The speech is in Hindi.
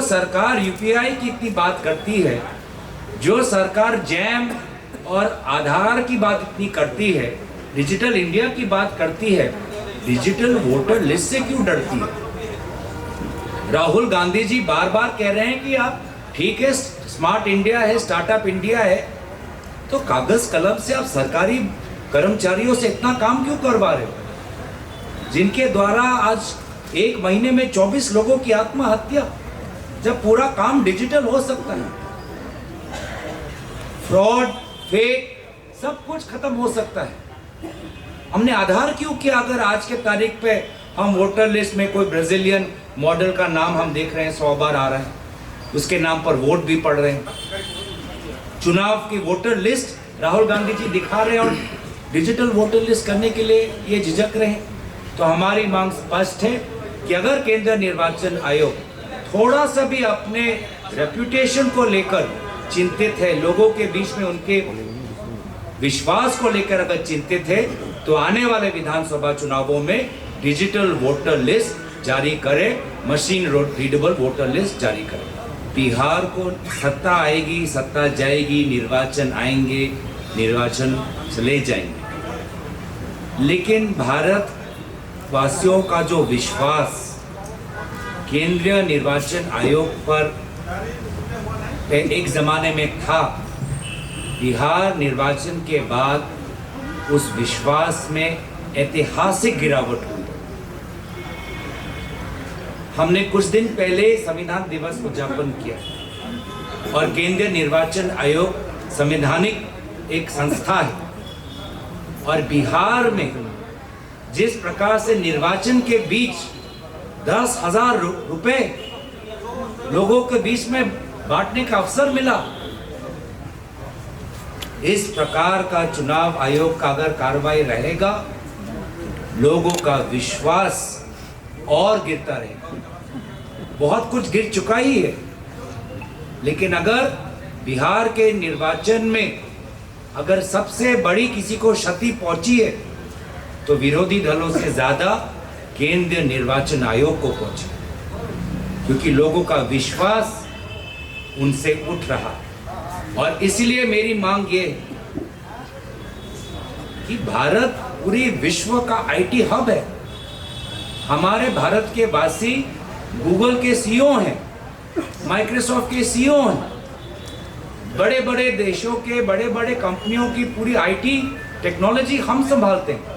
सरकार यूपीआई की इतनी बात करती है, जो सरकार जैम और आधार की बात इतनी करती है, डिजिटल इंडिया की बात करती है, डिजिटल वोटर लिस्ट से क्यों डरती है? राहुल गांधी जी बार बार कह रहे हैं कि आप ठीक है, स्मार्ट इंडिया है, स्टार्टअप इंडिया है, तो कागज कलम से आप सरकारी कर्मचारियों से इतना काम क्यों करवा रहे हो, जिनके द्वारा आज एक महीने में 24 लोगों की आत्महत्या, जब पूरा काम डिजिटल हो सकता है। फ्रॉड, फेक, सब कुछ खत्म हो सकता है। हमने आधार क्यों किया? अगर आज के तारीख पे हम वोटर लिस्ट में कोई ब्राजीलियन मॉडल का नाम हम देख रहे हैं 100 बार आ रहा है, उसके नाम पर वोट भी पड़ रहे हैं। चुनाव की वोटर लिस्ट राहुल गांधी जी दिखा रहे हैं और डिजिटल वोटर लिस्ट करने के लिए ये झिझक रहे हैं। तो हमारी मांग स्पष्ट है कि अगर केंद्रीय निर्वाचन आयोग थोड़ा सा भी अपने रेप्यूटेशन को लेकर चिंतित है, लोगों के बीच में उनके विश्वास को लेकर अगर चिंतित है, तो आने वाले विधानसभा चुनावों में डिजिटल वोटर लिस्ट जारी करे, मशीन रीडेबल वोटर लिस्ट जारी करे। बिहार को सत्ता आएगी, सत्ता जाएगी, निर्वाचन आएंगे, निर्वाचन चले जाएंगे, लेकिन भारत वासियों का जो विश्वास केंद्रीय निर्वाचन आयोग पर एक जमाने में था, बिहार निर्वाचन के बाद उस विश्वास में ऐतिहासिक गिरावट हुई। हमने कुछ दिन पहले संविधान दिवस उद्यापन किया और केंद्रीय निर्वाचन आयोग संवैधानिक एक संस्था है, और बिहार में जिस प्रकार से निर्वाचन के बीच 10,000 रुपए लोगों के बीच में बांटने का अवसर मिला, इस प्रकार का चुनाव आयोग का अगर कार्रवाई रहेगा, लोगों का विश्वास और गिरता रहेगा। बहुत कुछ गिर चुका ही है, लेकिन अगर बिहार के निर्वाचन में अगर सबसे बड़ी किसी को क्षति पहुंची है, तो विरोधी दलों से ज्यादा केंद्रीय निर्वाचन आयोग को पहुंची, क्योंकि लोगों का विश्वास उनसे उठ रहा। और इसलिए मेरी मांग ये है कि भारत पूरी विश्व का आईटी हब है। हमारे भारत के वासी गूगल के सीईओ हैं, माइक्रोसॉफ्ट के सीईओ हैं, बड़े बड़े देशों के बड़े बड़े कंपनियों की पूरी आईटी टेक्नोलॉजी हम संभालते हैं।